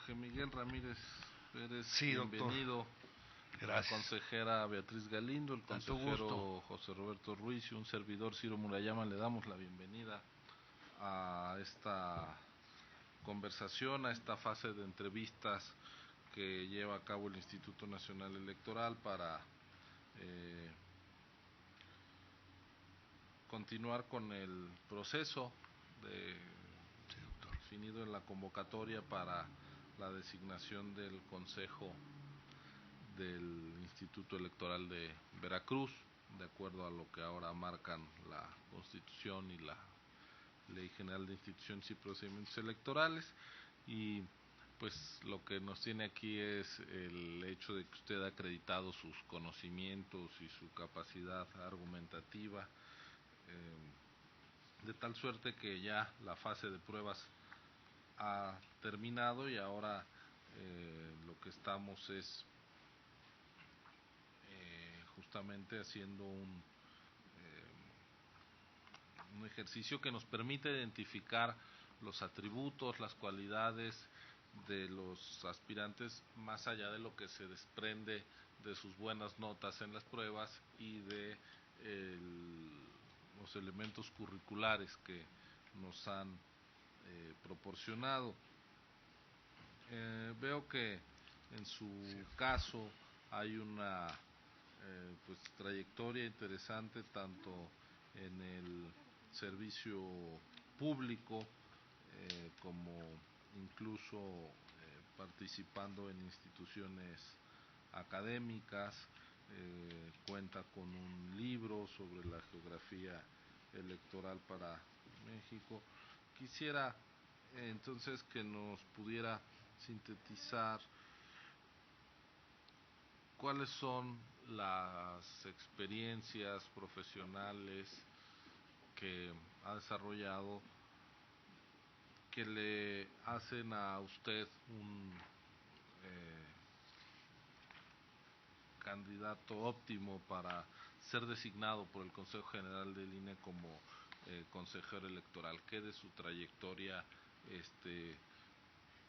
Jorge Miguel Ramírez Pérez, Sí, bienvenido. Doctor. Gracias. La consejera Beatriz Galindo, el consejero José Roberto Ruiz y un servidor Ciro Murayama le damos la bienvenida a esta conversación, a esta fase de entrevistas que lleva a cabo el Instituto Nacional Electoral para continuar con el proceso definido en la convocatoria para la designación del Consejo del Instituto Electoral de Veracruz, de acuerdo a lo que ahora marcan la Constitución y la Ley General de Instituciones y Procedimientos Electorales. Y pues lo que nos tiene aquí es el hecho de que usted ha acreditado sus conocimientos y su capacidad argumentativa, de tal suerte que ya la fase de pruebas ha terminado y ahora lo que estamos es justamente haciendo un ejercicio que nos permite identificar los atributos, las cualidades de los aspirantes más allá de lo que se desprende de sus buenas notas en las pruebas y de los elementos curriculares que nos han proporcionado. Veo que en su caso hay una pues trayectoria interesante tanto en el servicio público como incluso participando en instituciones académicas. Cuenta con un libro sobre la geografía electoral para México. Quisiera entonces que nos pudiera sintetizar cuáles son las experiencias profesionales que ha desarrollado que le hacen a usted un candidato óptimo para ser designado por el Consejo General del INE como consejero electoral. ¿Qué de su trayectoria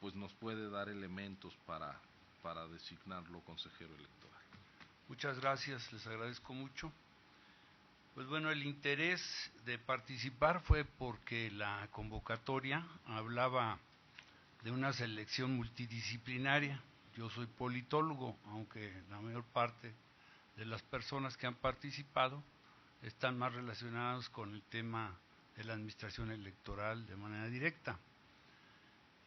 pues nos puede dar elementos para designarlo consejero electoral? Muchas gracias, les agradezco mucho. Pues bueno, el interés de participar fue porque la convocatoria hablaba de una selección multidisciplinaria. Yo soy politólogo, aunque la mayor parte de las personas que han participado están más relacionadas con el tema de la administración electoral de manera directa.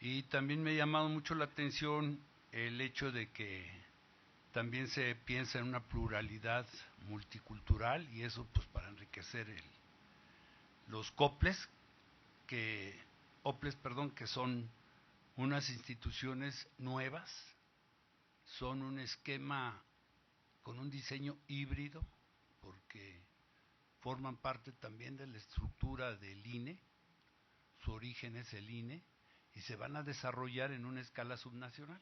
Y también me ha llamado mucho la atención el hecho de que también se piensa en una pluralidad multicultural y eso pues para enriquecer los OPLES, que son unas instituciones nuevas, son un esquema con un diseño híbrido porque forman parte también de la estructura del INE, su origen es el INE y se van a desarrollar en una escala subnacional.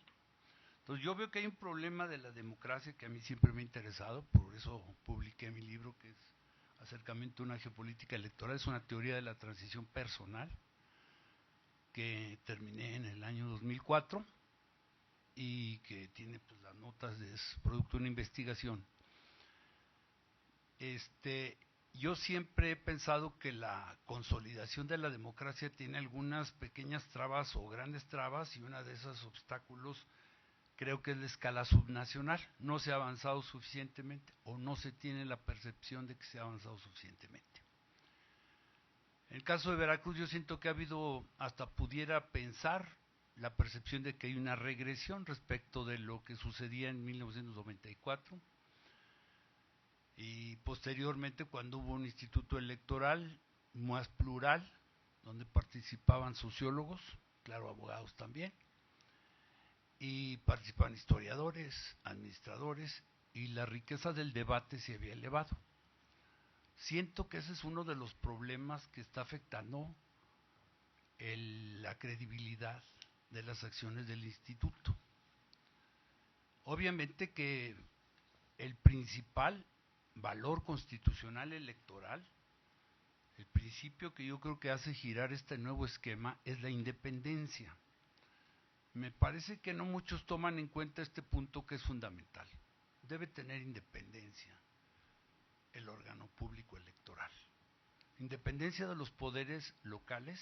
Entonces yo veo que hay un problema de la democracia que a mí siempre me ha interesado, por eso publiqué mi libro que es Acercamiento a una geopolítica electoral, es una teoría de la transición personal que terminé en el año 2004 y que tiene pues las notas de es producto de una investigación. Yo siempre he pensado que la consolidación de la democracia tiene algunas pequeñas trabas o grandes trabas y una de esos obstáculos creo que es la escala subnacional. No se ha avanzado suficientemente o no se tiene la percepción de que se ha avanzado suficientemente. En el caso de Veracruz yo siento que ha habido, hasta pudiera pensar, la percepción de que hay una regresión respecto de lo que sucedía en 1994 y posteriormente cuando hubo un instituto electoral más plural, donde participaban sociólogos, claro, abogados también, y participaban historiadores, administradores, y la riqueza del debate se había elevado. Siento que ese es uno de los problemas que está afectando la credibilidad de las acciones del instituto. Obviamente que el principal valor constitucional electoral, el principio que yo creo que hace girar este nuevo esquema es la independencia. me parece que no muchos toman en cuenta este punto que es fundamental. Debe tener independencia el órgano público electoral. Independencia de los poderes locales,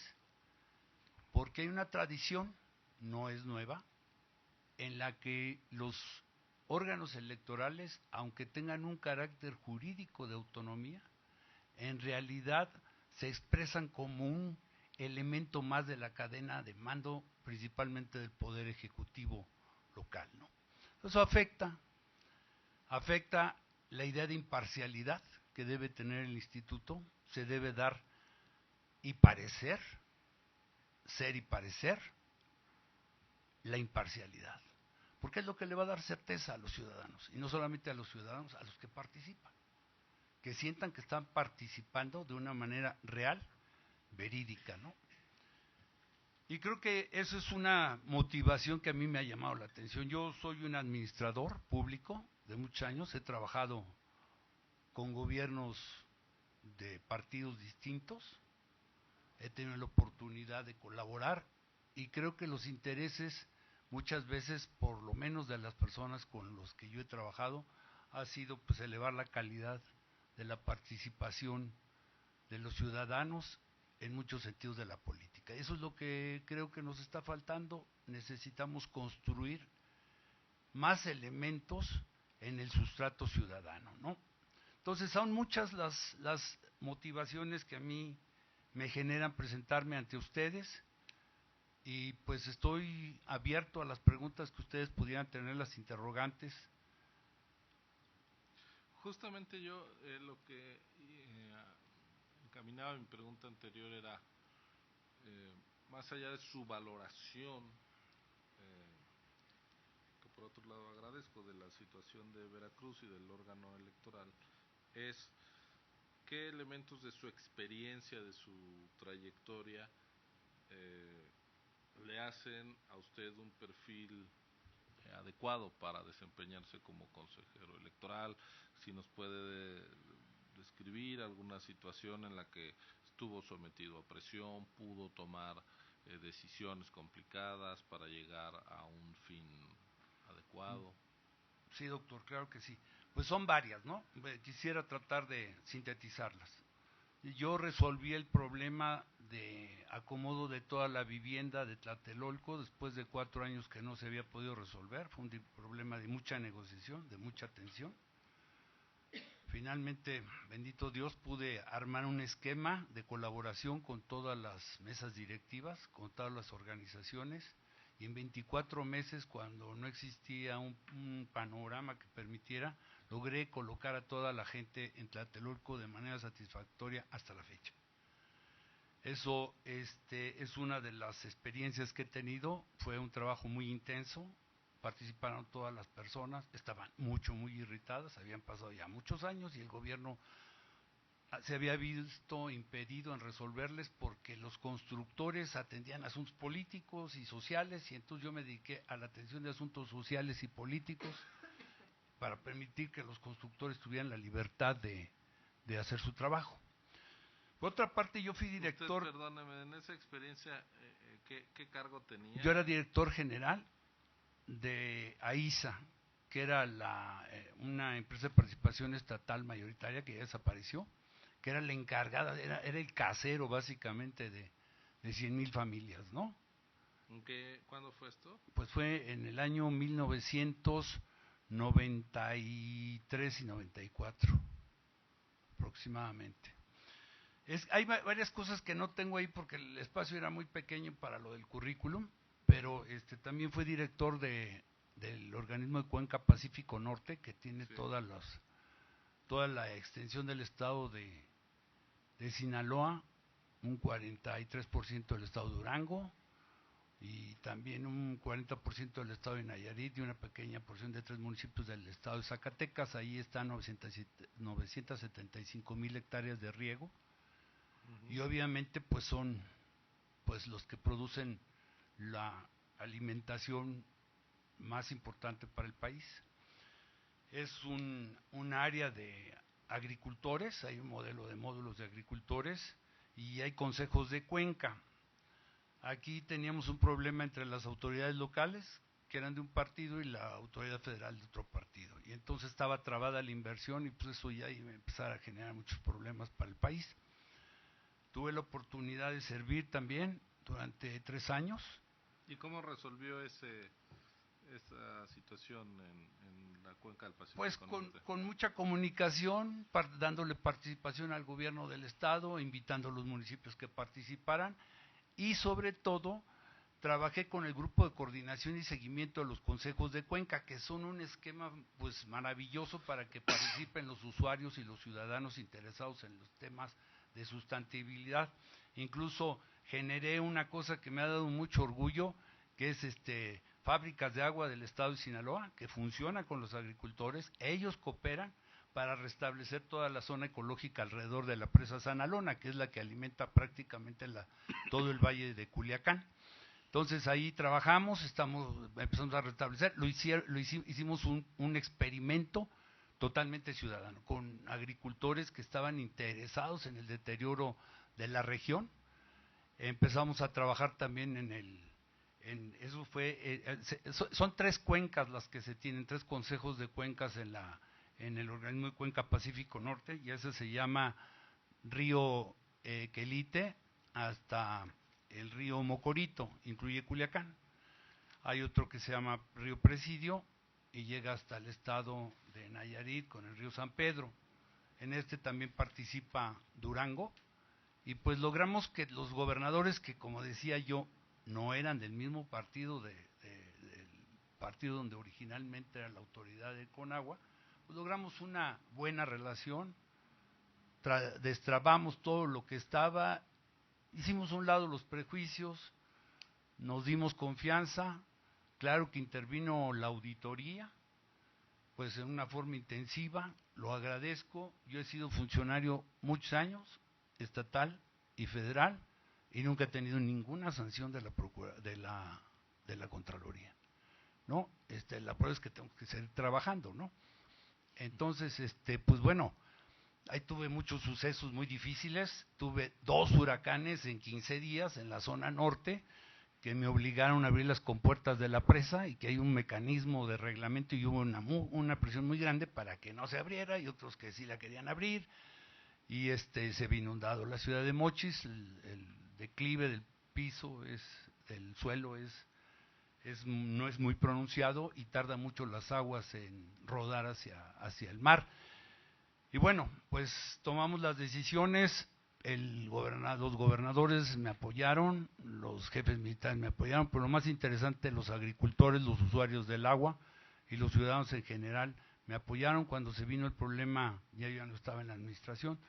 porque hay una tradición, no es nueva, en la que los órganos electorales, aunque tengan un carácter jurídico de autonomía, en realidad se expresan como un elemento más de la cadena de mando, principalmente del poder ejecutivo local, ¿no? Eso afecta la idea de imparcialidad que debe tener el instituto, se debe dar y parecer, ser y parecer, la imparcialidad, porque es lo que le va a dar certeza a los ciudadanos, y no solamente a los ciudadanos, a los que participan, que sientan que están participando de una manera real, verídica, ¿no? Y creo que eso es una motivación que a mí me ha llamado la atención. Yo soy un administrador público de muchos años, he trabajado con gobiernos de partidos distintos, he tenido la oportunidad de colaborar y creo que los intereses muchas veces, por lo menos de las personas con los que yo he trabajado, ha sido pues elevar la calidad de la participación de los ciudadanos en muchos sentidos de la política. Eso es lo que creo que nos está faltando. Necesitamos construir más elementos en el sustrato ciudadano, ¿no? Entonces son muchas las motivaciones que a mí me generan presentarme ante ustedes y pues estoy abierto a las preguntas que ustedes pudieran tener, las interrogantes. Justamente yo lo que encaminaba mi pregunta anterior era, más allá de su valoración, que por otro lado agradezco, de la situación de Veracruz y del órgano electoral, es qué elementos de su experiencia, de su trayectoria, le hacen a usted un perfil adecuado para desempeñarse como consejero electoral. Si nos puede describir alguna situación en la que estuvo sometido a presión, pudo tomar decisiones complicadas para llegar a un fin adecuado. Sí, doctor, claro que sí. Pues son varias, ¿no? Quisiera tratar de sintetizarlas. Yo resolví el problema de acomodo de toda la vivienda de Tlatelolco después de 4 años que no se había podido resolver. Fue un problema de mucha negociación, de mucha tensión. Finalmente, bendito Dios, pude armar un esquema de colaboración con todas las mesas directivas, con todas las organizaciones, y en 24 meses, cuando no existía un panorama que permitiera, logré colocar a toda la gente en Tlatelolco de manera satisfactoria hasta la fecha. Eso es una de las experiencias que he tenido, fue un trabajo muy intenso, participaron todas las personas, estaban muy irritadas, habían pasado ya muchos años y el gobierno se había visto impedido en resolverles porque los constructores atendían asuntos políticos y sociales, y entonces yo me dediqué a la atención de asuntos sociales y políticos para permitir que los constructores tuvieran la libertad de hacer su trabajo. Por otra parte, yo fui director... Usted, perdóneme, en esa experiencia, ¿qué cargo tenía? Yo era director general de AISA, que era una empresa de participación estatal mayoritaria que ya desapareció, que era la encargada, era el casero básicamente de 100,000 familias, ¿no? ¿Cuándo fue esto? Pues fue en el año 1993 y 94, aproximadamente. Hay varias cosas que no tengo ahí porque el espacio era muy pequeño para lo del currículum, pero también fue director del organismo de Cuenca Pacífico Norte, que tiene sí, toda la extensión del estado de Sinaloa, un 43% del estado de Durango, y también un 40% del estado de Nayarit y una pequeña porción de 3 municipios del estado de Zacatecas. Ahí están 975,000 hectáreas de riego, y obviamente pues son pues los que producen la alimentación más importante para el país. Es un área de agricultores, hay un modelo de módulos de agricultores y hay consejos de cuenca. Aquí teníamos un problema entre las autoridades locales, que eran de un partido, y la autoridad federal de otro partido. Y entonces estaba trabada la inversión y pues eso ya iba a empezar a generar muchos problemas para el país. Tuve la oportunidad de servir también durante 3 años. ¿Y cómo resolvió esa situación en la cuenca del Pacífico Pues Norte? con mucha comunicación, dándole participación al gobierno del estado, invitando a los municipios que participaran, y sobre todo trabajé con el grupo de coordinación y seguimiento de los consejos de cuenca, que son un esquema pues maravilloso para que participen los usuarios y los ciudadanos interesados en los temas de sustentabilidad. Incluso generé una cosa que me ha dado mucho orgullo, que es Fábricas de Agua del Estado de Sinaloa, que funciona con los agricultores. Ellos cooperan para restablecer toda la zona ecológica alrededor de la presa Sanalona, que es la que alimenta prácticamente todo el valle de Culiacán. Entonces ahí trabajamos, empezamos a restablecer, hicimos un experimento totalmente ciudadano, con agricultores que estaban interesados en el deterioro de la región. Empezamos a trabajar también son 3 cuencas las que se tienen, 3 consejos de cuencas en el organismo de Cuenca Pacífico Norte, y ese se llama Río Quelite hasta el río Mocorito, incluye Culiacán. Hay otro que se llama Río Presidio y llega hasta el estado de Nayarit con el río San Pedro. En también participa Durango, y pues logramos que los gobernadores, que como decía yo, no eran del mismo partido del partido donde originalmente era la autoridad de Conagua, pues logramos una buena relación, destrabamos todo lo que estaba, hicimos a un lado los prejuicios, nos dimos confianza. Claro que intervino la auditoría, pues en una forma intensiva, lo agradezco. Yo he sido funcionario muchos años, estatal y federal, y nunca he tenido ninguna sanción de la Contraloría, ¿no? La prueba es que tengo que seguir trabajando, ¿no? Entonces, pues bueno, ahí tuve muchos sucesos muy difíciles. Tuve 2 huracanes en 15 días en la zona norte, que me obligaron a abrir las compuertas de la presa, y que hay un mecanismo de reglamento, y hubo una presión muy grande para que no se abriera, y otros que sí la querían abrir, y se ve inundado la ciudad de Mochis. El declive del piso, del suelo no es muy pronunciado, y tarda mucho las aguas en rodar hacia el mar. Y bueno, pues tomamos las decisiones. Los gobernadores me apoyaron, los jefes militares me apoyaron, pero lo más interesante, los agricultores, los usuarios del agua y los ciudadanos en general me apoyaron cuando se vino el problema. Yo ya no estaba en la administración,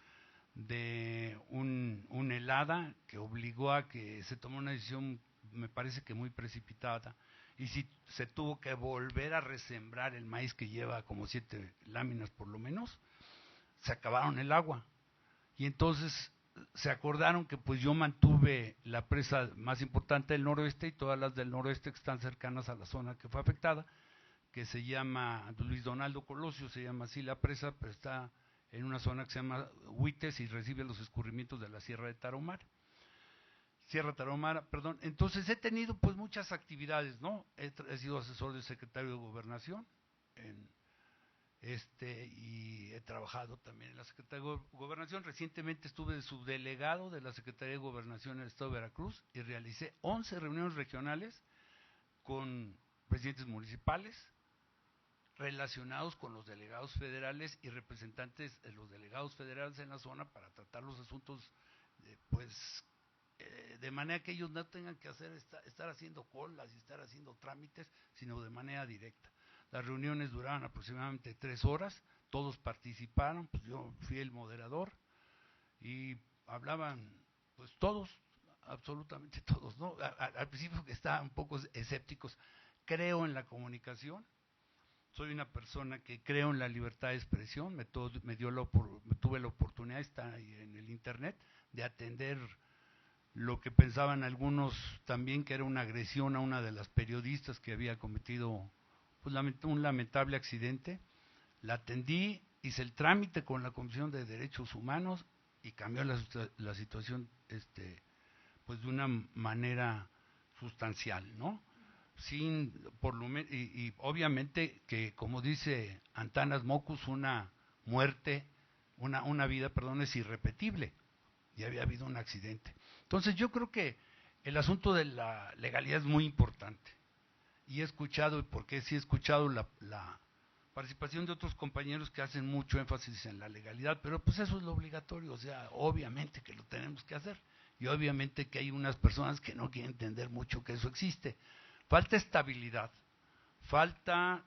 de una helada que obligó a que se tomó una decisión, me parece que muy precipitada, y si se tuvo que volver a resembrar el maíz, que lleva como 7 láminas por lo menos. Se acabaron el agua, y entonces se acordaron que pues yo mantuve la presa más importante del noroeste, y todas las del noroeste que están cercanas a la zona que fue afectada, que se llama Luis Donaldo Colosio, se llama así la presa, pero está en una zona que se llama Huites y recibe los escurrimientos de la Sierra Tarahumara. Entonces he tenido pues muchas actividades, ¿no? He sido asesor del secretario de Gobernación y he trabajado también en la Secretaría de Gobernación. Recientemente estuve de subdelegado de la Secretaría de Gobernación en el estado de Veracruz, y realicé 11 reuniones regionales con presidentes municipales relacionados con los delegados federales y representantes de los delegados federales en la zona, para tratar los asuntos de manera que ellos no tengan que estar haciendo colas y estar haciendo trámites, sino de manera directa. Las reuniones duraron aproximadamente 3 horas, todos participaron, pues yo fui el moderador, y hablaban pues todos, absolutamente todos, ¿no? Al principio que estaban un poco escépticos. Creo en la comunicación, soy una persona que creo en la libertad de expresión. Tuve la oportunidad, está ahí en el internet, de atender lo que pensaban algunos también que era una agresión a una de las periodistas que había cometido pues, un lamentable accidente. La atendí, hice el trámite con la Comisión de Derechos Humanos, y cambió la situación pues de una manera sustancial, ¿no? Sin, y obviamente que, como dice Antanas Mockus, una muerte, una vida, perdón, es irrepetible. Y había habido un accidente. Entonces yo creo que el asunto de la legalidad es muy importante. Y he escuchado, porque sí he escuchado la participación de otros compañeros que hacen mucho énfasis en la legalidad, pero pues eso es lo obligatorio, o sea, obviamente que lo tenemos que hacer. Y obviamente que hay unas personas que no quieren entender mucho que eso existe. Falta estabilidad, falta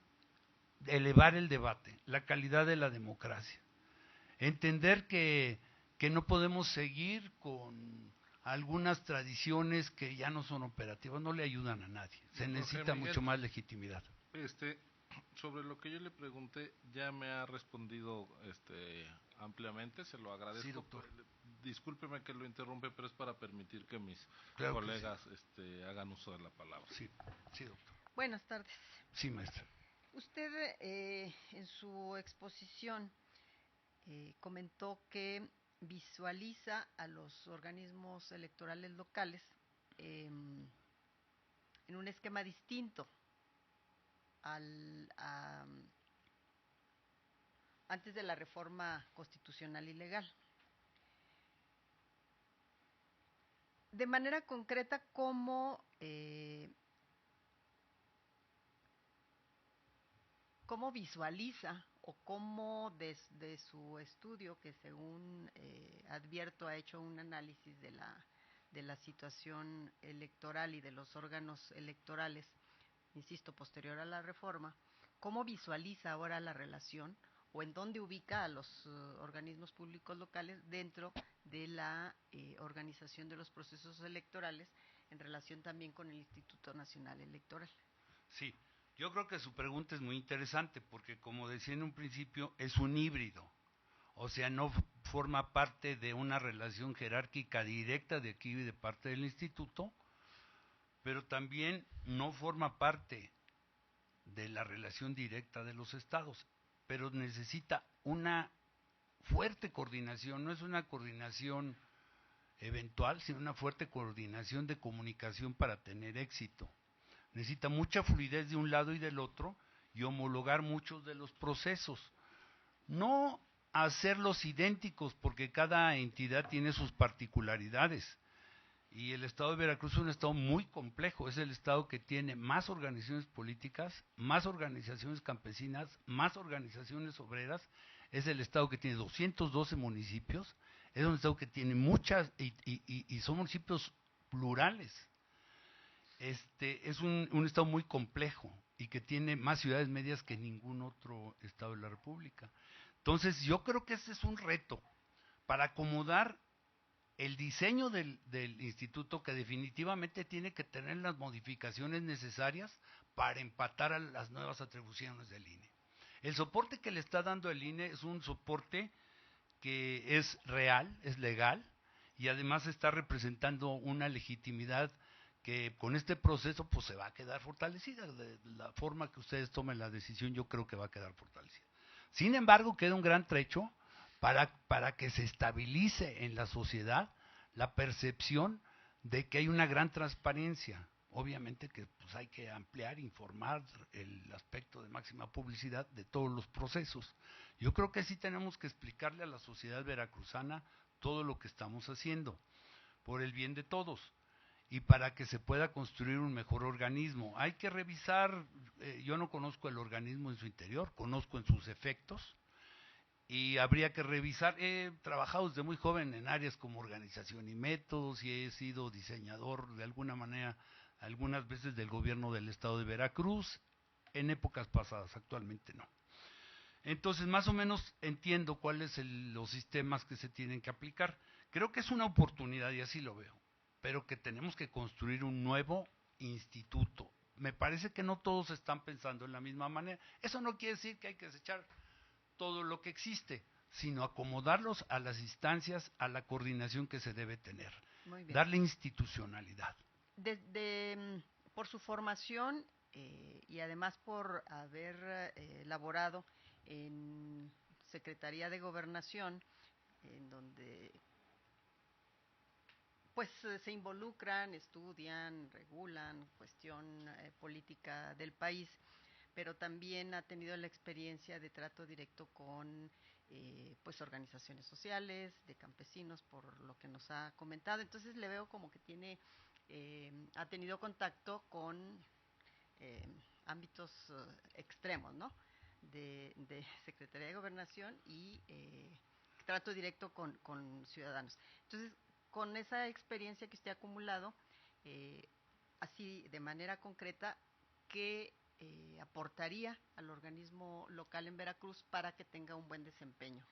elevar el debate, la calidad de la democracia. Entender que no podemos seguir con algunas tradiciones que ya no son operativas, no le ayudan a nadie. Se necesita mucho más legitimidad. Sobre lo que yo le pregunté, ya me ha respondido ampliamente, se lo agradezco. Sí, doctor. Discúlpeme que lo interrumpe, pero es para permitir que mis colegas hagan uso de la palabra. Sí, sí, doctor. Buenas tardes. Sí, maestra. Usted en su exposición comentó que visualiza a los organismos electorales locales en un esquema distinto antes de la reforma constitucional y legal. De manera concreta, ¿cómo visualiza o cómo desde su estudio, que según advierto ha hecho un análisis de la situación electoral y de los órganos electorales, insisto, posterior a la reforma, cómo visualiza ahora la relación o en dónde ubica a los organismos públicos locales dentro de la organización de los procesos electorales en relación también con el Instituto Nacional Electoral? Sí, yo creo que su pregunta es muy interesante porque, como decía en un principio, es un híbrido. O sea, no forma parte de una relación jerárquica directa de aquí y de parte del instituto, pero también no forma parte de la relación directa de los estados, pero necesita una fuerte coordinación, no es una coordinación eventual, sino una fuerte coordinación de comunicación para tener éxito. Necesita mucha fluidez de un lado y del otro y homologar muchos de los procesos. No hacerlos idénticos porque cada entidad tiene sus particularidades. Y el estado de Veracruz es un estado muy complejo, es el estado que tiene más organizaciones políticas, más organizaciones campesinas, más organizaciones obreras, es el estado que tiene 212 municipios, es un estado que tiene muchas, y son municipios plurales. Es un estado muy complejo y que tiene más ciudades medias que ningún otro estado de la República. Entonces yo creo que ese es un reto para acomodar el diseño del instituto, que definitivamente tiene que tener las modificaciones necesarias para empatar a las nuevas atribuciones del INE. El soporte que le está dando el INE es un soporte que es real, es legal, y además está representando una legitimidad que con este proceso pues se va a quedar fortalecida. De la forma que ustedes tomen la decisión, yo creo que va a quedar fortalecida. Sin embargo, queda un gran trecho para que se estabilice en la sociedad la percepción de que hay una gran transparencia. Obviamente que pues, hay que ampliar, informar el aspecto de máxima publicidad de todos los procesos. Yo creo que sí tenemos que explicarle a la sociedad veracruzana todo lo que estamos haciendo, por el bien de todos, y para que se pueda construir un mejor organismo. Hay que revisar, yo no conozco el organismo en su interior, conozco en sus efectos, y habría que revisar. He trabajado desde muy joven en áreas como organización y métodos y he sido diseñador de alguna manera algunas veces del gobierno del estado de Veracruz en épocas pasadas, actualmente no. Entonces más o menos entiendo cuáles son los sistemas que se tienen que aplicar. Creo que es una oportunidad y así lo veo, pero que tenemos que construir un nuevo instituto. Me parece que no todos están pensando en la misma manera. Eso no quiere decir que hay que desechar todo lo que existe, sino acomodarlos a las instancias, a la coordinación que se debe tener, darle institucionalidad. Por su formación y además por haber laborado en Secretaría de Gobernación, en donde pues se involucran, estudian, regulan cuestión política del país, pero también ha tenido la experiencia de trato directo con pues organizaciones sociales, de campesinos, por lo que nos ha comentado. Entonces le veo como que ha tenido contacto con ámbitos extremos, ¿no? De Secretaría de Gobernación y trato directo con ciudadanos. Entonces, con esa experiencia que usted ha acumulado, así de manera concreta, ¿qué aportaría al organismo local en Veracruz para que tenga un buen desempeño?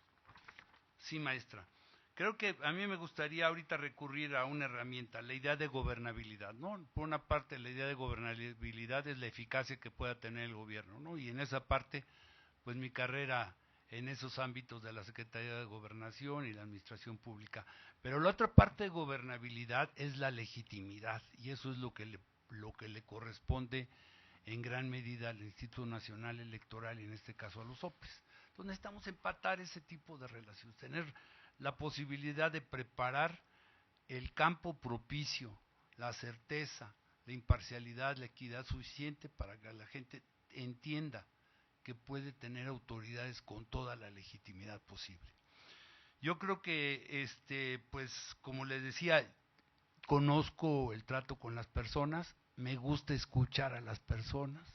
Sí, maestra. Creo que a mí me gustaría ahorita recurrir a una herramienta, la idea de gobernabilidad, ¿no? Por una parte, la idea de gobernabilidad es la eficacia que pueda tener el gobierno, ¿no? Y en esa parte, pues mi carrera en esos ámbitos de la Secretaría de Gobernación y la Administración Pública. Pero la otra parte de gobernabilidad es la legitimidad, y eso es lo que le corresponde en gran medida al Instituto Nacional Electoral y en este caso a los OPEs. Entonces necesitamos empatar ese tipo de relaciones, tener la posibilidad de preparar el campo propicio, la certeza, la imparcialidad, la equidad suficiente para que la gente entienda que puede tener autoridades con toda la legitimidad posible. Yo creo que, pues, como les decía, conozco el trato con las personas, me gusta escuchar a las personas,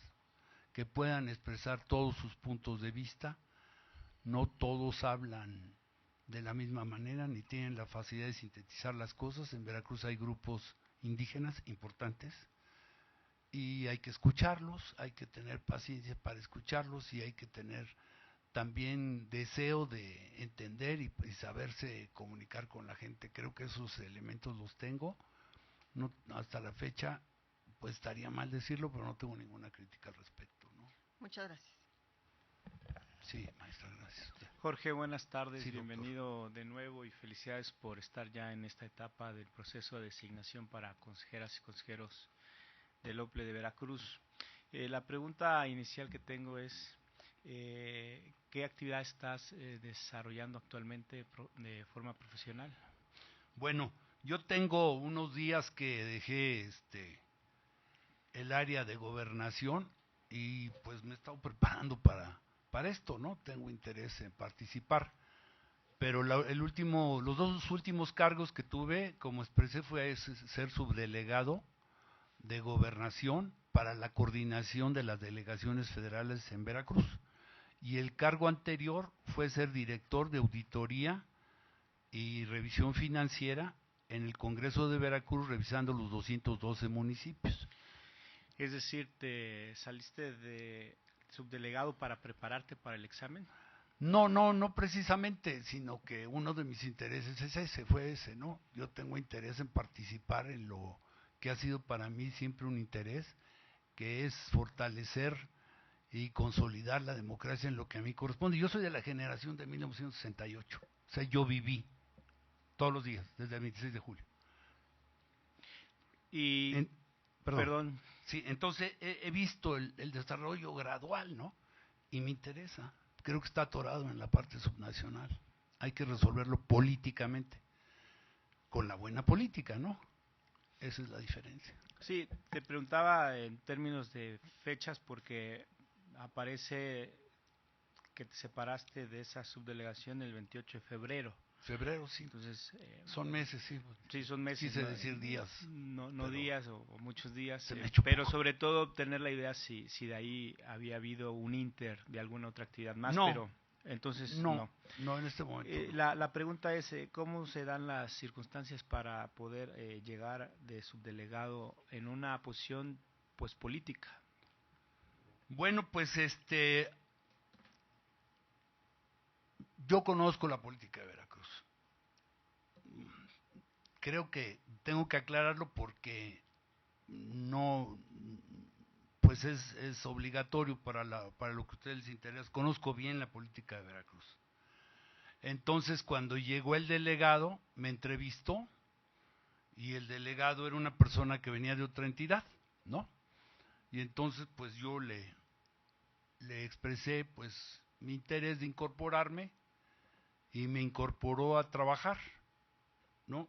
que puedan expresar todos sus puntos de vista. No todos hablan de la misma manera ni tienen la facilidad de sintetizar las cosas. En Veracruz hay grupos indígenas importantes y hay que escucharlos, hay que tener paciencia para escucharlos y hay que tener también deseo de entender y saberse comunicar con la gente. Creo que esos elementos los tengo. No, hasta la fecha, pues estaría mal decirlo, pero no tengo ninguna crítica al respecto, ¿no? Muchas gracias. Sí, maestra, gracias. Jorge, buenas tardes, Sí, bienvenido de nuevo y felicidades por estar ya en esta etapa del proceso de designación para consejeras y consejeros del OPLE de Veracruz. La pregunta inicial que tengo es, ¿qué actividad estás desarrollando actualmente de forma profesional? Bueno, yo tengo unos días que dejé el área de gobernación y pues me he estado preparando para esto, ¿no? Tengo interés en participar. Pero los dos últimos cargos que tuve, como expresé, fue ser subdelegado de gobernación para la coordinación de las delegaciones federales en Veracruz. Y el cargo anterior fue ser director de auditoría y revisión financiera en el Congreso de Veracruz, revisando los 212 municipios. Es decir, ¿te saliste de subdelegado para prepararte para el examen? No precisamente, sino que uno de mis intereses fue ese, ¿no? Yo tengo interés en participar en lo que ha sido para mí siempre un interés, que es fortalecer y consolidar la democracia en lo que a mí corresponde. Yo soy de la generación de 1968, o sea, yo viví todos los días, desde el 26 de julio. Y, perdón. Sí, entonces he visto el desarrollo gradual, ¿no? Y me interesa. Creo que está atorado en la parte subnacional. Hay que resolverlo políticamente, con la buena política, ¿no? Esa es la diferencia. Sí, te preguntaba en términos de fechas porque aparece que te separaste de esa subdelegación el 28 de febrero. Febrero, sí. Entonces, son meses, sí. Sí, son meses. Quise decir días. No días o muchos días. Pero sobre todo tener la idea si de ahí había habido un inter de alguna otra actividad más. No. Pero entonces no en este momento. La pregunta es, ¿cómo se dan las circunstancias para poder llegar de subdelegado en una posición pues política? Bueno, pues yo conozco la política de Veracruz. Creo que tengo que aclararlo porque no, pues es obligatorio para lo que a ustedes les interesa. Conozco bien la política de Veracruz. Entonces, cuando llegó el delegado, me entrevistó y el delegado era una persona que venía de otra entidad, ¿no? Y entonces, pues yo le expresé, pues, mi interés de incorporarme y me incorporó a trabajar, ¿no?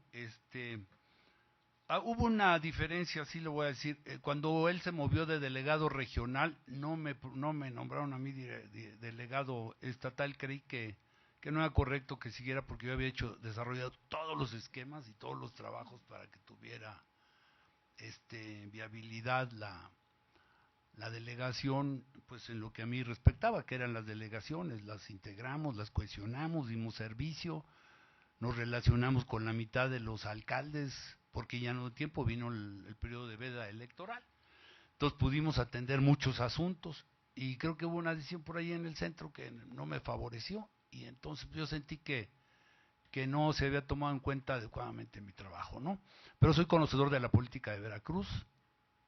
Hubo una diferencia, sí lo voy a decir. Cuando él se movió de delegado regional, no me nombraron a mí delegado estatal. Creí que no era correcto que siguiera, porque yo había desarrollado todos los esquemas y todos los trabajos para que tuviera viabilidad la delegación, pues en lo que a mí respectaba, que eran las delegaciones. Las integramos, las cohesionamos, dimos servicio, nos relacionamos con la mitad de los alcaldes, porque ya no tiempo vino el periodo de veda electoral. Entonces pudimos atender muchos asuntos, y creo que hubo una decisión por ahí en el centro que no me favoreció, y entonces yo sentí que no se había tomado en cuenta adecuadamente mi trabajo, ¿no? Pero soy conocedor de la política de Veracruz,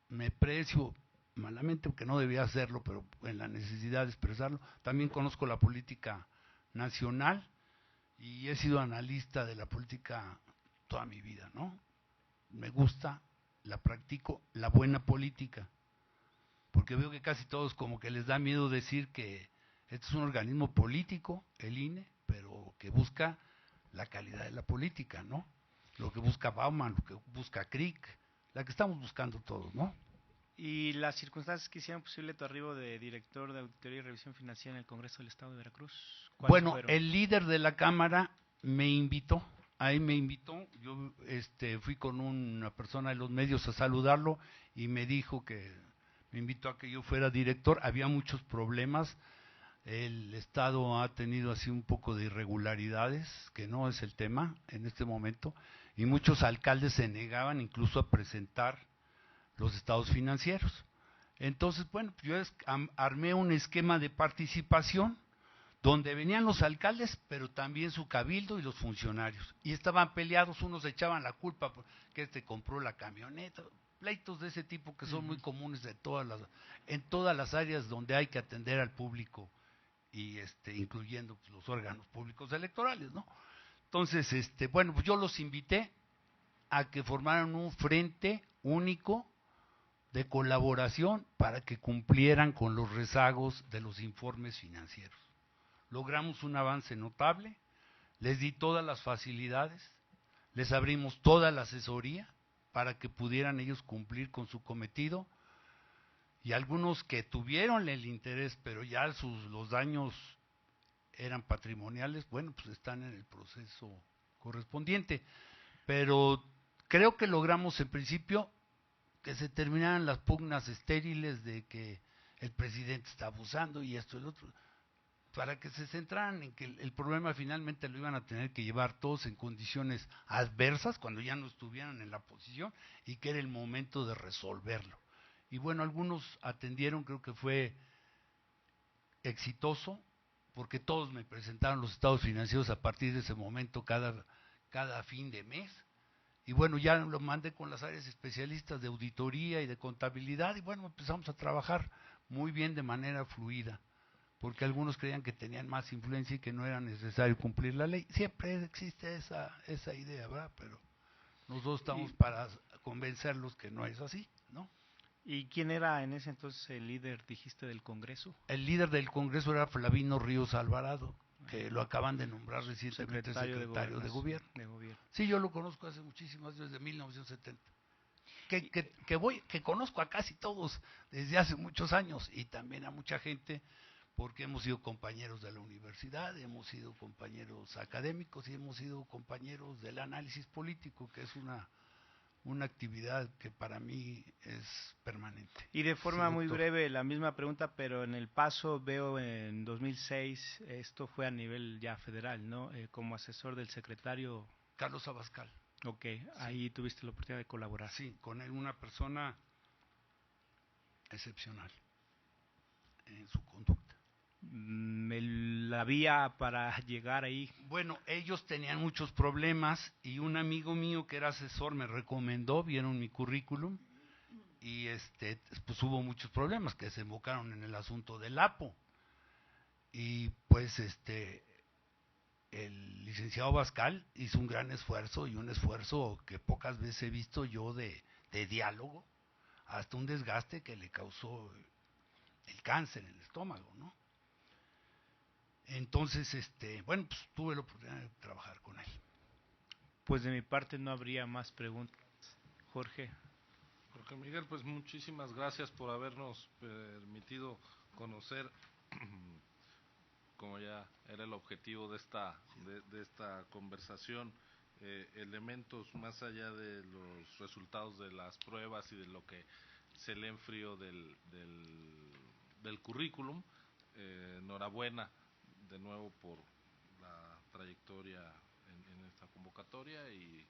me precio malamente, porque no debía hacerlo, pero en la necesidad de expresarlo. También conozco la política nacional, y he sido analista de la política toda mi vida, ¿no? Me gusta, la practico, la buena política, porque veo que casi todos como que les da miedo decir que este es un organismo político, el INE, pero que busca la calidad de la política, ¿no? Lo que busca Bauman, lo que busca Crick, la que estamos buscando todos, ¿no? ¿Y las circunstancias que hicieron posible tu arribo de director de Auditoría y Revisión Financiera en el Congreso del Estado de Veracruz? Bueno, fueron? el líder de la Cámara me invitó, yo fui con una persona de los medios a saludarlo, y me dijo que me invitó a que yo fuera director. Había muchos problemas, el Estado ha tenido así un poco de irregularidades, que no es el tema en este momento, y muchos alcaldes se negaban incluso a presentar los estados financieros. Entonces, bueno, yo armé un esquema de participación donde venían los alcaldes, pero también su cabildo y los funcionarios, y estaban peleados, unos echaban la culpa porque compró la camioneta, pleitos de ese tipo que son muy comunes en todas las áreas donde hay que atender al público, y incluyendo pues, los órganos públicos electorales, ¿no? Entonces, bueno, pues yo los invité a que formaran un frente único de colaboración para que cumplieran con los rezagos de los informes financieros. Logramos un avance notable, les di todas las facilidades, les abrimos toda la asesoría para que pudieran ellos cumplir con su cometido, y algunos que tuvieron el interés, pero ya los daños eran patrimoniales, bueno, pues están en el proceso correspondiente. Pero creo que logramos en principio que se terminaran las pugnas estériles de que el presidente está abusando y esto y lo otro, para que se centraran en que el problema finalmente lo iban a tener que llevar todos en condiciones adversas cuando ya no estuvieran en la posición, y que era el momento de resolverlo. Y bueno, algunos atendieron, creo que fue exitoso, porque todos me presentaron los estados financieros a partir de ese momento cada fin de mes. Y bueno, ya lo mandé con las áreas especialistas de auditoría y de contabilidad, y bueno, empezamos a trabajar muy bien de manera fluida, porque algunos creían que tenían más influencia y que no era necesario cumplir la ley. Siempre existe esa idea, ¿verdad? Pero nosotros estamos para convencerlos que no es así, ¿no? ¿Y quién era en ese entonces el líder, dijiste, del Congreso? El líder del Congreso era Flavino Ríos Alvarado, que lo acaban de nombrar recientemente secretario de gobierno. Sí, yo lo conozco hace muchísimos años, desde 1970. Que conozco a casi todos desde hace muchos años, y también a mucha gente, porque hemos sido compañeros de la universidad, hemos sido compañeros académicos y hemos sido compañeros del análisis político, que es una actividad que para mí es permanente. Y de forma muy breve, la misma pregunta, pero en el paso veo en 2006, esto fue a nivel ya federal, ¿no? Como asesor del secretario Carlos Abascal. Ok, sí. Ahí tuviste la oportunidad de colaborar. Sí, con él, una persona excepcional en su conducta. La vía para llegar ahí. Bueno, ellos tenían muchos problemas, y un amigo mío que era asesor me recomendó, vieron mi currículum, y pues hubo muchos problemas que desembocaron en el asunto del APO, y pues el licenciado Bascal hizo un gran esfuerzo, y un esfuerzo que pocas veces he visto yo de diálogo, hasta un desgaste que le causó el cáncer en el estómago, ¿no? Entonces, bueno, pues tuve la oportunidad de trabajar con él. Pues de mi parte no habría más preguntas. Jorge. Jorge Miguel, pues muchísimas gracias por habernos permitido conocer, como ya era el objetivo de esta conversación, elementos más allá de los resultados de las pruebas y de lo que se lee en frío del currículum. Enhorabuena de nuevo por la trayectoria en esta convocatoria y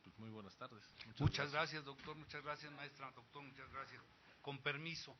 pues muy buenas tardes. Muchas gracias, doctor, muchas gracias, maestra, doctor, muchas gracias. Con permiso.